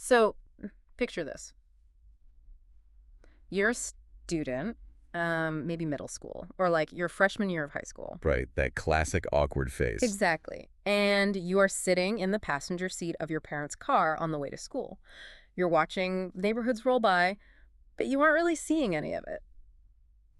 So picture this. You're a student, maybe middle school, or like your freshman year of high school. Right, that classic awkward phase. Exactly. And you are sitting in the passenger seat of your parents' car on the way to school. You're watching neighborhoods roll by, but you aren't really seeing any of it.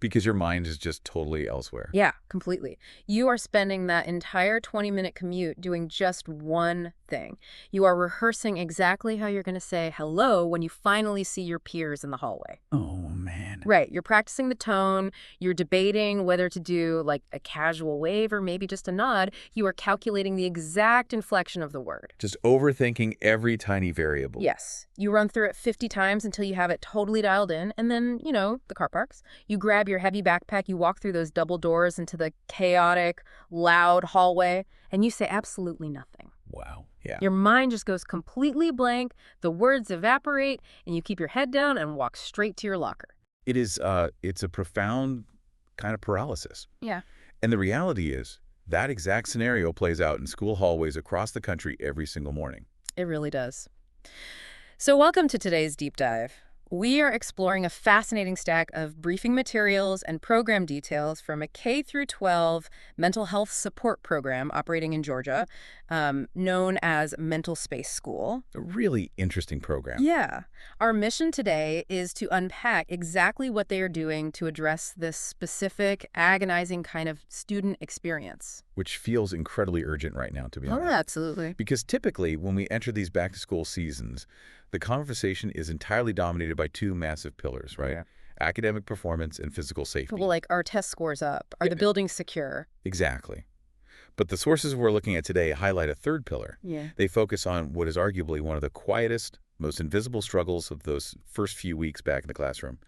Because your mind is just totally elsewhere. Yeah, completely. You are spending that entire 20-minute commute doing just one thing. You are rehearsing exactly how you're going to say hello when you finally see your peers in the hallway. Oh, man. Right. You're practicing the tone. You're debating whether to do like a casual wave or maybe just a nod. You are calculating the exact inflection of the word. Just overthinking every tiny variable. Yes. You run through it 50 times until you have it totally dialed in. And then, the car parks. You grab your heavy backpack. You walk through those double doors into the chaotic, loud hallway, and you say absolutely nothing. Wow. Yeah. Your mind just goes completely blank. The words evaporate, and you keep your head down and walk straight to your locker. It's a profound kind of paralysis. Yeah. And the reality is that exact scenario plays out in school hallways across the country every single morning. It really does. So welcome to today's deep dive. We are exploring a fascinating stack of briefing materials and program details from a K-12 mental health support program operating in Georgia, known as MentalSpace School. A really interesting program. Yeah. Our mission today is to unpack exactly what they are doing to address this specific, agonizing kind of student experience. Which feels incredibly urgent right now, to be Oh, honest. absolutely. Because typically, when we enter these back-to-school seasons, the conversation is entirely dominated by two massive pillars, right? Yeah. Academic performance and physical safety. Well, like, are test scores up? Are the buildings secure? Exactly. But the sources we're looking at today highlight a third pillar. Yeah. They focus on what is arguably one of the quietest, most invisible struggles of those first few weeks back in the classroom: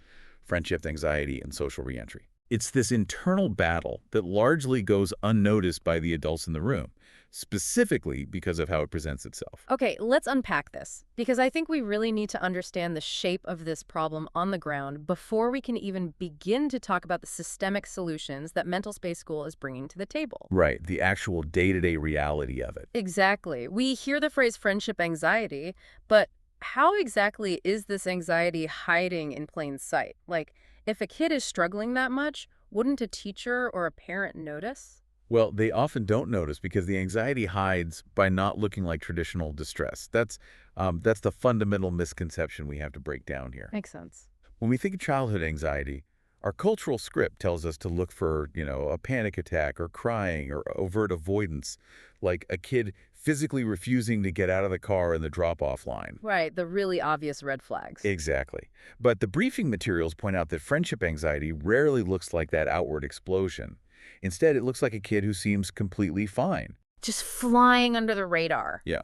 friendship, anxiety, and social reentry. It's this internal battle that largely goes unnoticed by the adults in the room, specifically because of how it presents itself. Okay, let's unpack this, because I think we really need to understand the shape of this problem on the ground before we can even begin to talk about the systemic solutions that MentalSpace School is bringing to the table. Right, the actual day-to-day reality of it. Exactly. We hear the phrase friendship anxiety, but how exactly is this anxiety hiding in plain sight? Like, if a kid is struggling that much, wouldn't a teacher or a parent notice? Well, they often don't notice because the anxiety hides by not looking like traditional distress. That's the fundamental misconception we have to break down here. Makes sense. When we think of childhood anxiety, our cultural script tells us to look for, a panic attack or crying or overt avoidance, like a kid physically refusing to get out of the car in the drop-off line. Right, the really obvious red flags. Exactly. But the briefing materials point out that friendship anxiety rarely looks like that outward explosion. Instead, it looks like a kid who seems completely fine. Just flying under the radar. Yeah.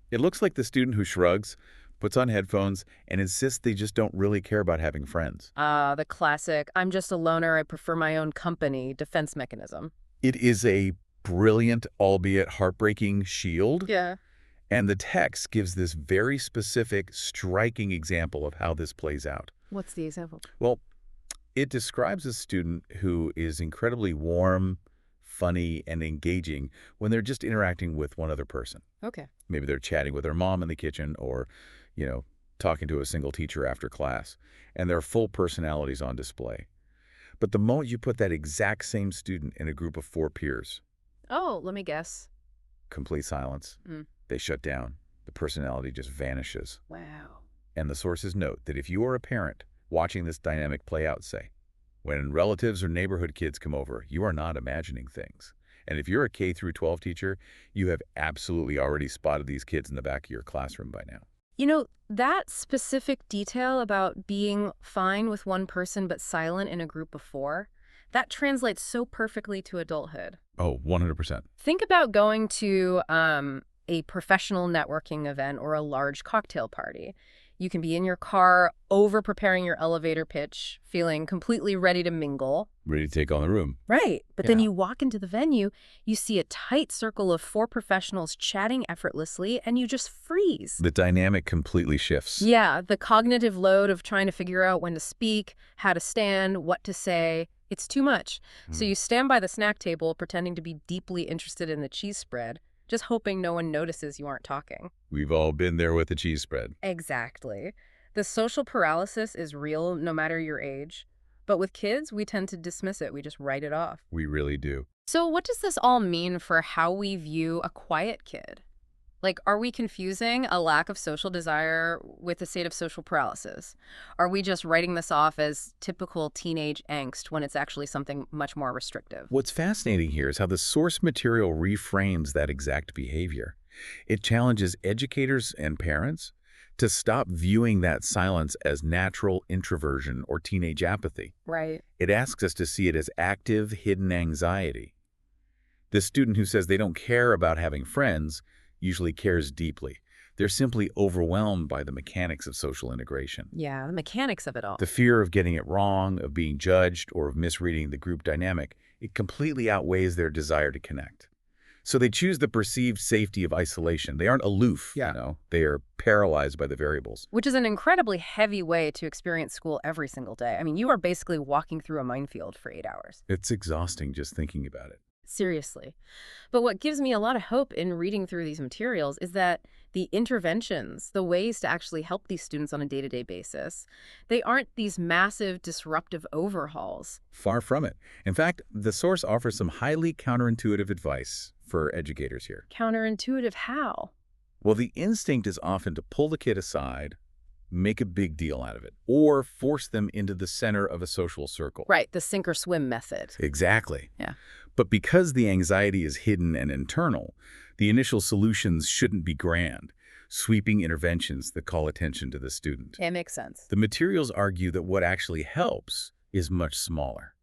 It looks like the student who shrugs, puts on headphones, and insists they just don't really care about having friends. The classic, I'm just a loner, I prefer my own company defense mechanism. It is a brilliant, albeit heartbreaking shield. Yeah. And the text gives this very specific, striking example of how this plays out. What's the example? Well, it describes a student who is incredibly warm, funny, and engaging when they're just interacting with one other person. Okay. Maybe they're chatting with their mom in the kitchen or, talking to a single teacher after class, and their full personalities on display. But the moment you put that exact same student in a group of 4 peers, Oh, let me guess. complete silence, they shut down. The personality just vanishes. Wow. And the sources note that if you are a parent watching this dynamic play out, say, when relatives or neighborhood kids come over, you are not imagining things. And if you're a K-12 teacher, you have absolutely already spotted these kids in the back of your classroom by now. That specific detail about being fine with one person but silent in a group of 4, that translates so perfectly to adulthood. Oh, 100%. Think about going to a professional networking event or a large cocktail party. You can be in your car, over-preparing your elevator pitch, feeling completely ready to mingle. Ready to take on the room. Right. But then Yeah. you walk into the venue, you see a tight circle of 4 professionals chatting effortlessly, and you just freeze. The dynamic completely shifts. Yeah, the cognitive load of trying to figure out when to speak, how to stand, what to say, it's too much. So you stand by the snack table pretending to be deeply interested in the cheese spread, just hoping no one notices you aren't talking. We've all been there with the cheese spread. Exactly. The social paralysis is real no matter your age. But with kids, we tend to dismiss it. We just write it off. We really do. So what does this all mean for how we view a quiet kid? Like, are we confusing a lack of social desire with a state of social paralysis? Are we just writing this off as typical teenage angst when it's actually something much more restrictive? What's fascinating here is how the source material reframes that exact behavior. It challenges educators and parents to stop viewing that silence as natural introversion or teenage apathy. Right. It asks us to see it as active, hidden anxiety. The student who says they don't care about having friends usually cares deeply. They're simply overwhelmed by the mechanics of social integration. Yeah, the mechanics of it all. The fear of getting it wrong, of being judged, or of misreading the group dynamic, it completely outweighs their desire to connect. So they choose the perceived safety of isolation. They aren't aloof, They are paralyzed by the variables. Which is an incredibly heavy way to experience school every single day. I mean, you are basically walking through a minefield for 8 hours. It's exhausting just thinking about it. Seriously. But what gives me a lot of hope in reading through these materials is that the interventions, the ways to actually help these students on a day-to-day basis, they aren't these massive disruptive overhauls. Far from it. In fact, the source offers some highly counterintuitive advice for educators here. Counterintuitive how? Well, the instinct is often to pull the kid aside, make a big deal out of it, or force them into the center of a social circle. Right, the sink or swim method. Exactly. Yeah. But because the anxiety is hidden and internal, the initial solutions shouldn't be grand, sweeping interventions that call attention to the student. It makes sense. The materials argue that what actually helps is much smaller.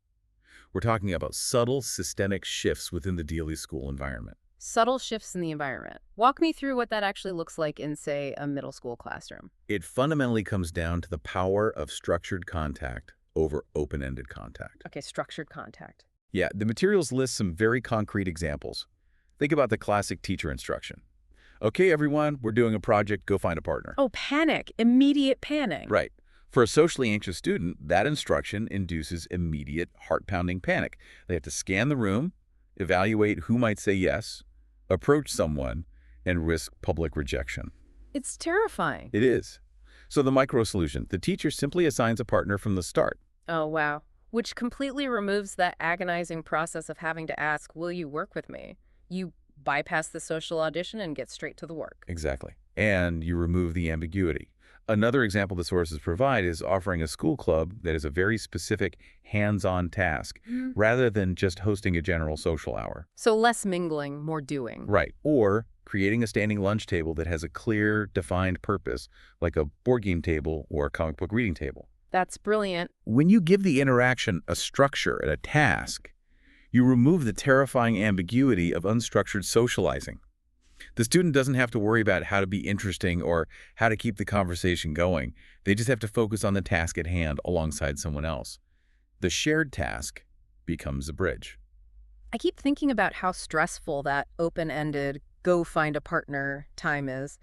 We're talking about subtle systemic shifts within the daily school environment. Subtle shifts in the environment. Walk me through what that actually looks like in, say, a middle school classroom. It fundamentally comes down to the power of structured contact over open-ended contact. Okay, structured contact. Yeah, the materials list some very concrete examples. Think about the classic teacher instruction. Okay, everyone, we're doing a project, go find a partner. Oh, panic. Immediate panic. Right. For a socially anxious student, that instruction induces immediate heart-pounding panic. They have to scan the room, evaluate who might say yes, approach someone, and risk public rejection. It's terrifying. It is. So the micro-solution, the teacher simply assigns a partner from the start. Oh, wow. Which completely removes that agonizing process of having to ask, will you work with me? You bypass the social audition and get straight to the work. Exactly. And you remove the ambiguity. Another example the sources provide is offering a school club that is a very specific hands-on task, rather than just hosting a general social hour. So less mingling, more doing. Right. Or creating a standing lunch table that has a clear, defined purpose, like a board game table or a comic book reading table. That's brilliant. When you give the interaction a structure and a task, you remove the terrifying ambiguity of unstructured socializing. The student doesn't have to worry about how to be interesting or how to keep the conversation going. They just have to focus on the task at hand alongside someone else. The shared task becomes a bridge. I keep thinking about how stressful that open-ended, go find a partner time is.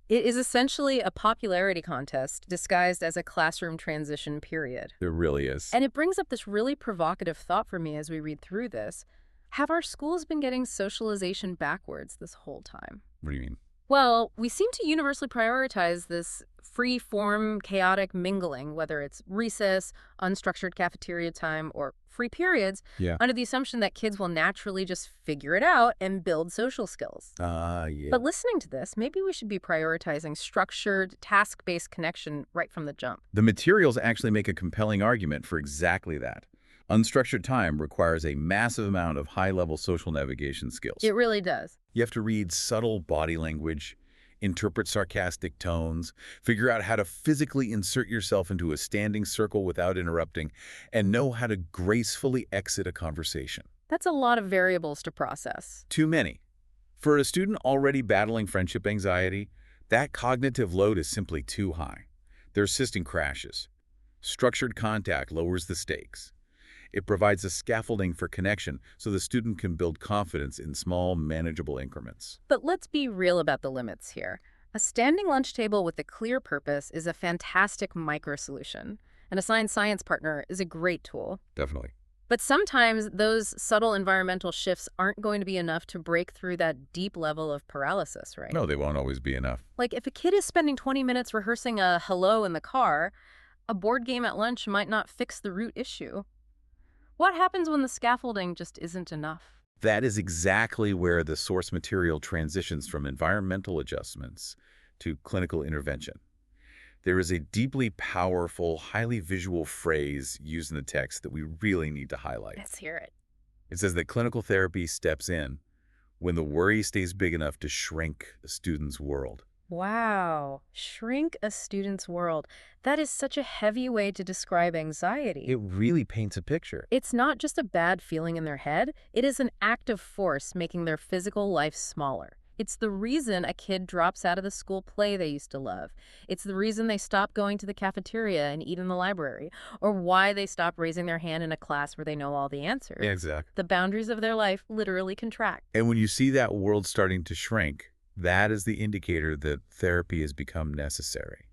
It is essentially a popularity contest disguised as a classroom transition period. There really is. And it brings up this really provocative thought for me as we read through this. Have our schools been getting socialization backwards this whole time? What do you mean? Well, we seem to universally prioritize this free-form, chaotic mingling, whether it's recess, unstructured cafeteria time, or free periods, under the assumption that kids will naturally just figure it out and build social skills. Yeah. But listening to this, maybe we should be prioritizing structured, task-based connection right from the jump. The materials actually make a compelling argument for exactly that. Unstructured time requires a massive amount of high-level social navigation skills. It really does. You have to read subtle body language, interpret sarcastic tones, figure out how to physically insert yourself into a standing circle without interrupting, and know how to gracefully exit a conversation. That's a lot of variables to process. Too many. For a student already battling friendship anxiety, that cognitive load is simply too high. Their system crashes. Structured contact lowers the stakes. It provides a scaffolding for connection so the student can build confidence in small, manageable increments. But let's be real about the limits here. A standing lunch table with a clear purpose is a fantastic micro-solution. An assigned science partner is a great tool. Definitely. But sometimes those subtle environmental shifts aren't going to be enough to break through that deep level of paralysis, right? No, they won't always be enough. Like if a kid is spending 20 minutes rehearsing a hello in the car, a board game at lunch might not fix the root issue. What happens when the scaffolding just isn't enough? That is exactly where the source material transitions from environmental adjustments to clinical intervention. There is a deeply powerful, highly visual phrase used in the text that we really need to highlight. Let's hear it. It says that clinical therapy steps in when the worry stays big enough to shrink a student's world. Wow, shrink a student's world. That is such a heavy way to describe anxiety. It really paints a picture. It's not just a bad feeling in their head, it is an active force making their physical life smaller. It's the reason a kid drops out of the school play they used to love. It's the reason they stop going to the cafeteria and eat in the library, or why they stop raising their hand in a class where they know all the answers. Exactly. The boundaries of their life literally contract. And when you see that world starting to shrink, that is the indicator that therapy has become necessary.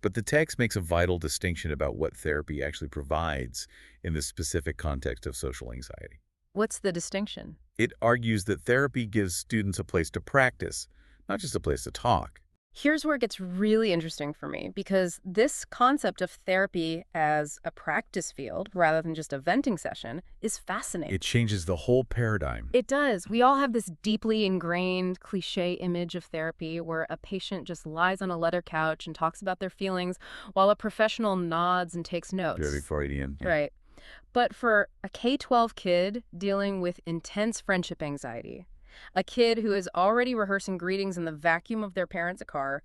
But the text makes a vital distinction about what therapy actually provides in the specific context of social anxiety. What's the distinction? It argues that therapy gives students a place to practice, not just a place to talk. Here's where it gets really interesting for me, because this concept of therapy as a practice field rather than just a venting session is fascinating. It changes the whole paradigm. It does. We all have this deeply ingrained cliche image of therapy where a patient just lies on a leather couch and talks about their feelings while a professional nods and takes notes. Very Freudian. Right. But for a K-12 kid dealing with intense friendship anxiety, a kid who is already rehearsing greetings in the vacuum of their parents' car,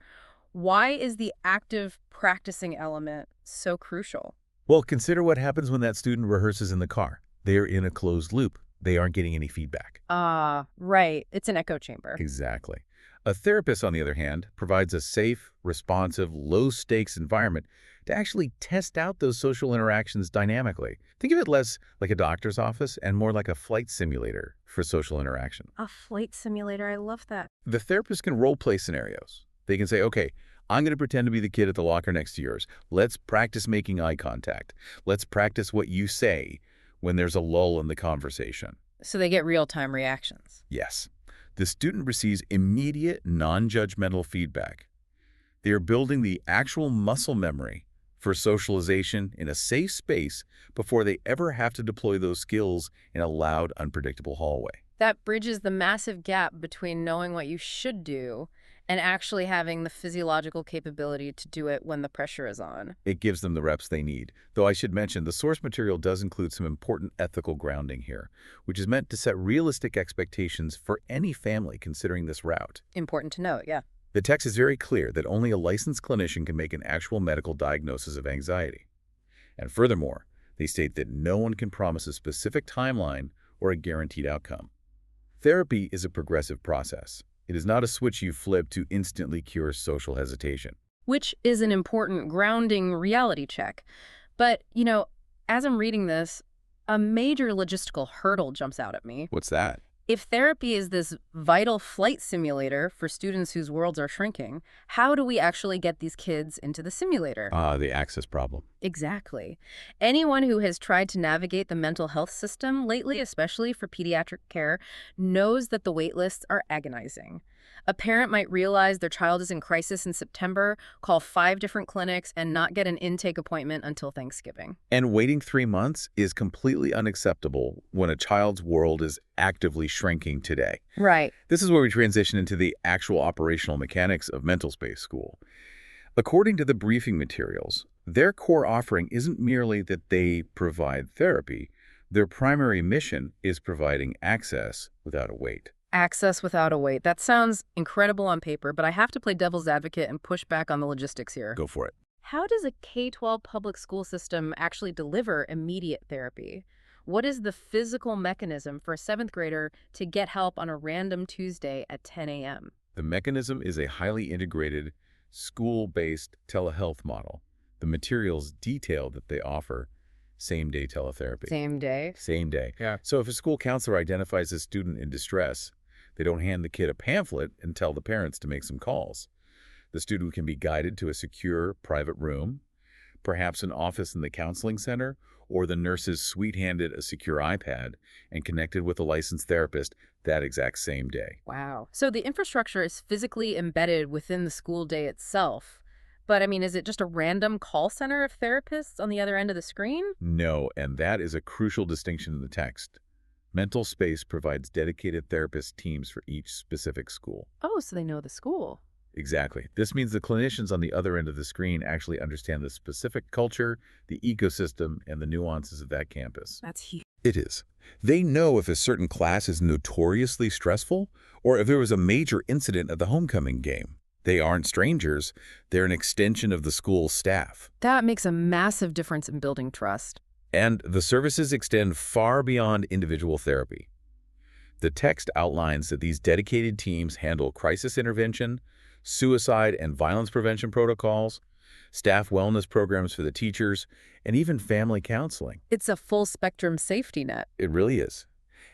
why is the active practicing element so crucial? Well, consider what happens when that student rehearses in the car. They are in a closed loop. They aren't getting any feedback. Right. It's an echo chamber. Exactly. A therapist, on the other hand, provides a safe, responsive, low-stakes environment to actually test out those social interactions dynamically. Think of it less like a doctor's office and more like a flight simulator for social interaction. A flight simulator. I love that. The therapist can role-play scenarios. They can say, okay, I'm going to pretend to be the kid at the locker next to yours. Let's practice making eye contact. Let's practice what you say when there's a lull in the conversation. So they get real-time reactions. Yes. The student receives immediate, non-judgmental feedback. They are building the actual muscle memory for socialization in a safe space before they ever have to deploy those skills in a loud, unpredictable hallway. That bridges the massive gap between knowing what you should do and actually having the physiological capability to do it when the pressure is on. It gives them the reps they need. Though I should mention, the source material does include some important ethical grounding here, which is meant to set realistic expectations for any family considering this route. Important to note, yeah. The text is very clear that only a licensed clinician can make an actual medical diagnosis of anxiety. And furthermore, they state that no one can promise a specific timeline or a guaranteed outcome. Therapy is a progressive process. It is not a switch you flip to instantly cure social hesitation. Which is an important grounding reality check. But, as I'm reading this, a major logistical hurdle jumps out at me. What's that? If therapy is this vital flight simulator for students whose worlds are shrinking, how do we actually get these kids into the simulator? The access problem. Exactly. Anyone who has tried to navigate the mental health system lately, especially for pediatric care, knows that the wait lists are agonizing. A parent might realize their child is in crisis in September, call 5 different clinics, and not get an intake appointment until Thanksgiving. And waiting 3 months is completely unacceptable when a child's world is actively shrinking today. Right. This is where we transition into the actual operational mechanics of MentalSpace School. According to the briefing materials, their core offering isn't merely that they provide therapy. Their primary mission is providing access without a wait. Access without a wait. That sounds incredible on paper, but I have to play devil's advocate and push back on the logistics here. Go for it. How does a K-12 public school system actually deliver immediate therapy? What is the physical mechanism for a 7th grader to get help on a random Tuesday at 10 a.m.? The mechanism is a highly integrated, school-based telehealth model. The materials detail that they offer same-day teletherapy. Same day? Same day. Yeah. So if a school counselor identifies a student in distress, they don't hand the kid a pamphlet and tell the parents to make some calls. The student can be guided to a secure, private room, perhaps an office in the counseling center, or the nurses sweet-handed a secure iPad and connected with a licensed therapist that exact same day. Wow. So the infrastructure is physically embedded within the school day itself. But I mean, is it just a random call center of therapists on the other end of the screen? No, and that is a crucial distinction in the text. MentalSpace provides dedicated therapist teams for each specific school. Oh, so they know the school. Exactly. This means the clinicians on the other end of the screen actually understand the specific culture, the ecosystem, and the nuances of that campus. That's huge. It is. They know if a certain class is notoriously stressful or if there was a major incident at the homecoming game. They aren't strangers. They're an extension of the school's staff. That makes a massive difference in building trust. And the services extend far beyond individual therapy. The text outlines that these dedicated teams handle crisis intervention, suicide and violence prevention protocols, staff wellness programs for the teachers, and even family counseling. It's a full-spectrum safety net. It really is.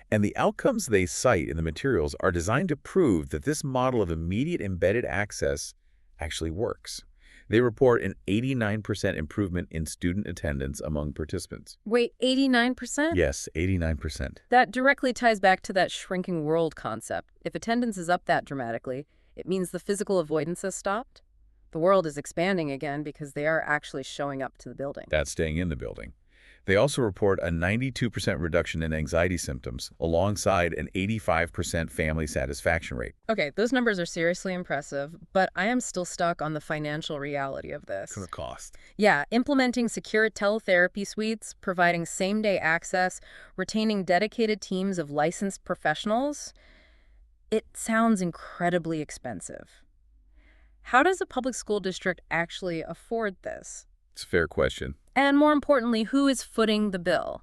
And the outcomes they cite in the materials are designed to prove that this model of immediate embedded access actually works. They report an 89% improvement in student attendance among participants. Wait, 89%? Yes, 89%. That directly ties back to that shrinking world concept. If attendance is up that dramatically, it means the physical avoidance has stopped. The world is expanding again because they are actually showing up to the building. That's staying in the building. They also report a 92% reduction in anxiety symptoms, alongside an 85% family satisfaction rate. Okay, those numbers are seriously impressive, but I am still stuck on the financial reality of this. The cost. Yeah, implementing secure teletherapy suites, providing same-day access, retaining dedicated teams of licensed professionals, it sounds incredibly expensive. How does a public school district actually afford this? It's a fair question. And more importantly, who is footing the bill?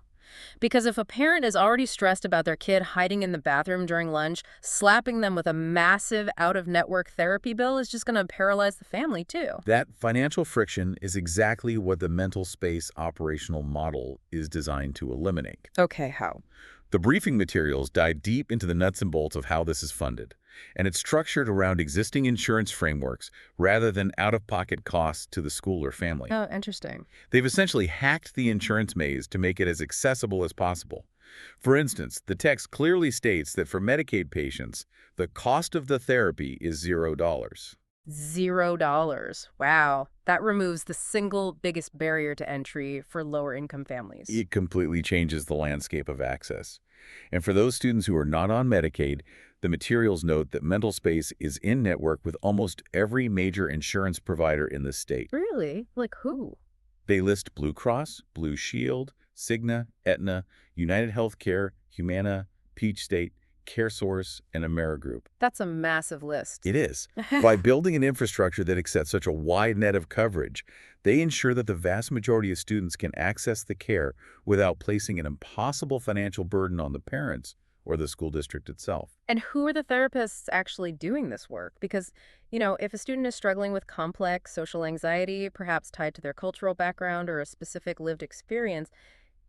Because if a parent is already stressed about their kid hiding in the bathroom during lunch, slapping them with a massive out-of-network therapy bill is just going to paralyze the family, too. That financial friction is exactly what the MentalSpace operational model is designed to eliminate. Okay, how? The briefing materials dive deep into the nuts and bolts of how this is funded, and it's structured around existing insurance frameworks rather than out-of-pocket costs to the school or family. Oh, interesting. They've essentially hacked the insurance maze to make it as accessible as possible. For instance, the text clearly states that for Medicaid patients, the cost of the therapy is $0. $0. Wow. That removes the single biggest barrier to entry for lower-income families. It completely changes the landscape of access. And for those students who are not on Medicaid, the materials note that MentalSpace is in network with almost every major insurance provider in the state. Really? Like who? They list Blue Cross, Blue Shield, Cigna, Aetna, United Healthcare, Humana, Peach State, CareSource, and AmeriGroup. That's a massive list. It is. By building an infrastructure that accepts such a wide net of coverage, they ensure that the vast majority of students can access the care without placing an impossible financial burden on the parents or the school district itself. And who are the therapists actually doing this work? Because, if a student is struggling with complex social anxiety, perhaps tied to their cultural background or a specific lived experience,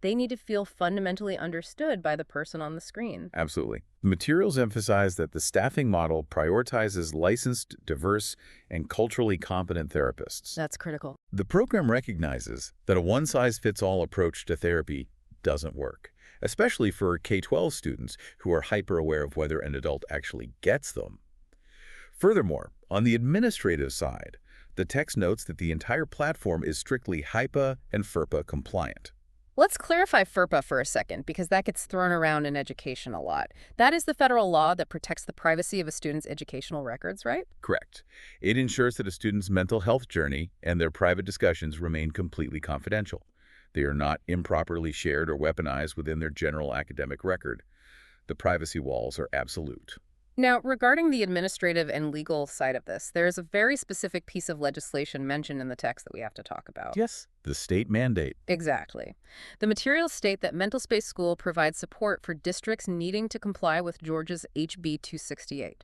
they need to feel fundamentally understood by the person on the screen. Absolutely. The materials emphasize that the staffing model prioritizes licensed, diverse, and culturally competent therapists. That's critical. The program recognizes that a one-size-fits-all approach to therapy doesn't work, especially for K-12 students who are hyper-aware of whether an adult actually gets them. Furthermore, on the administrative side, the text notes that the entire platform is strictly HIPAA and FERPA compliant. Let's clarify FERPA for a second, because that gets thrown around in education a lot. That is the federal law that protects the privacy of a student's educational records, right? Correct. It ensures that a student's mental health journey and their private discussions remain completely confidential. They are not improperly shared or weaponized within their general academic record. The privacy walls are absolute. Now, regarding the administrative and legal side of this, there is a very specific piece of legislation mentioned in the text that we have to talk about. Yes, the state mandate. Exactly. The materials state that MentalSpace School provides support for districts needing to comply with Georgia's HB 268.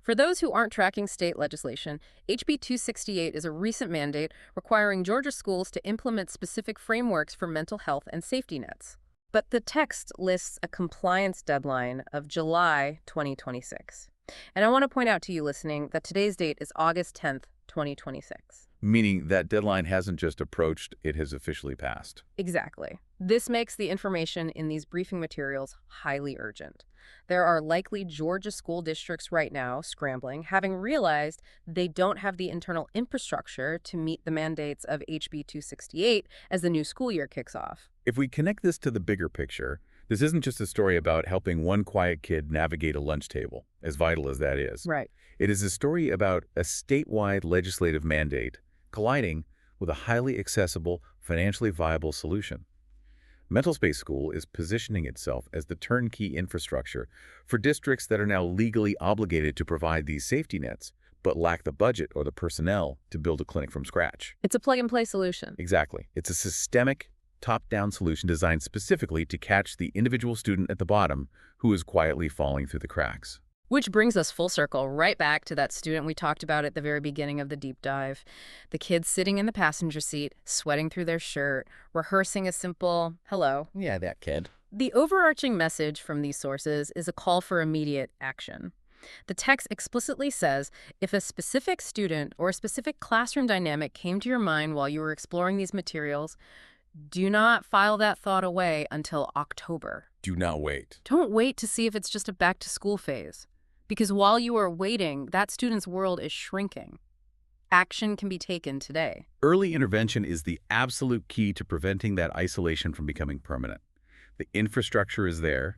For those who aren't tracking state legislation, HB 268 is a recent mandate requiring Georgia schools to implement specific frameworks for mental health and safety nets. But the text lists a compliance deadline of July 2026. And I want to point out to you listening that today's date is August 10th, 2026. Meaning that deadline hasn't just approached, it has officially passed. Exactly. This makes the information in these briefing materials highly urgent. There are likely Georgia school districts right now scrambling, having realized they don't have the internal infrastructure to meet the mandates of HB 268 as the new school year kicks off. If we connect this to the bigger picture, this isn't just a story about helping one quiet kid navigate a lunch table, as vital as that is. Right. It is a story about a statewide legislative mandate colliding with a highly accessible, financially viable solution. MentalSpace School is positioning itself as the turnkey infrastructure for districts that are now legally obligated to provide these safety nets, but lack the budget or the personnel to build a clinic from scratch. It's a plug-and-play solution. Exactly. It's a systemic, top-down solution designed specifically to catch the individual student at the bottom who is quietly falling through the cracks. Which brings us full circle right back to that student we talked about at the very beginning of the deep dive. The kid sitting in the passenger seat, sweating through their shirt, rehearsing a simple hello. Yeah, that kid. The overarching message from these sources is a call for immediate action. The text explicitly says if a specific student or a specific classroom dynamic came to your mind while you were exploring these materials, do not file that thought away until October. Do not wait. Don't wait to see if it's just a back-to-school phase. Because while you are waiting, that student's world is shrinking. Action can be taken today. Early intervention is the absolute key to preventing that isolation from becoming permanent. The infrastructure is there,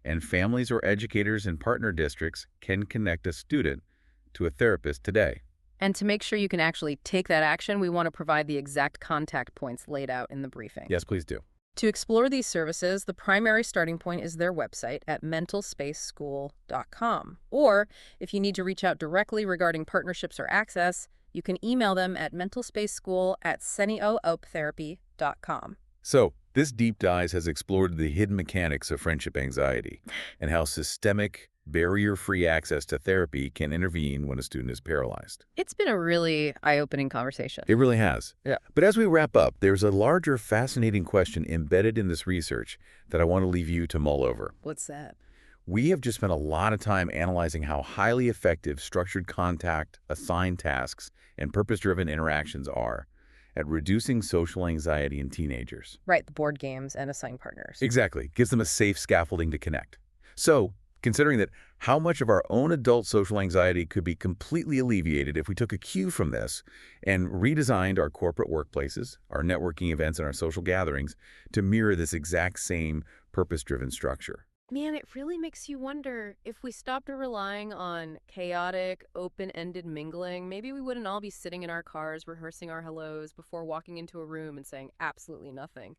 and families or educators in partner districts can connect a student to a therapist today. And to make sure you can actually take that action, we want to provide the exact contact points laid out in the briefing. Yes, please do. To explore these services, the primary starting point is their website at mentalspaceschool.com. Or if you need to reach out directly regarding partnerships or access, you can email them at mentalspaceschool@seniooptherapy.com. So, this deep dive has explored the hidden mechanics of friendship anxiety and how systemic, barrier-free access to therapy can intervene when a student is paralyzed. It's been a really eye-opening conversation. It really has. Yeah. But as we wrap up, there's a larger, fascinating question embedded in this research that I want to leave you to mull over. What's that? We have just spent a lot of time analyzing how highly effective structured contact, assigned tasks, and purpose-driven interactions are at reducing social anxiety in teenagers. Right, the board games and assigned partners. Exactly. Gives them a safe scaffolding to connect. So, considering that how much of our own adult social anxiety could be completely alleviated if we took a cue from this and redesigned our corporate workplaces, our networking events, and our social gatherings to mirror this exact same purpose-driven structure. Man, it really makes you wonder if we stopped relying on chaotic, open-ended mingling, maybe we wouldn't all be sitting in our cars rehearsing our hellos before walking into a room and saying absolutely nothing.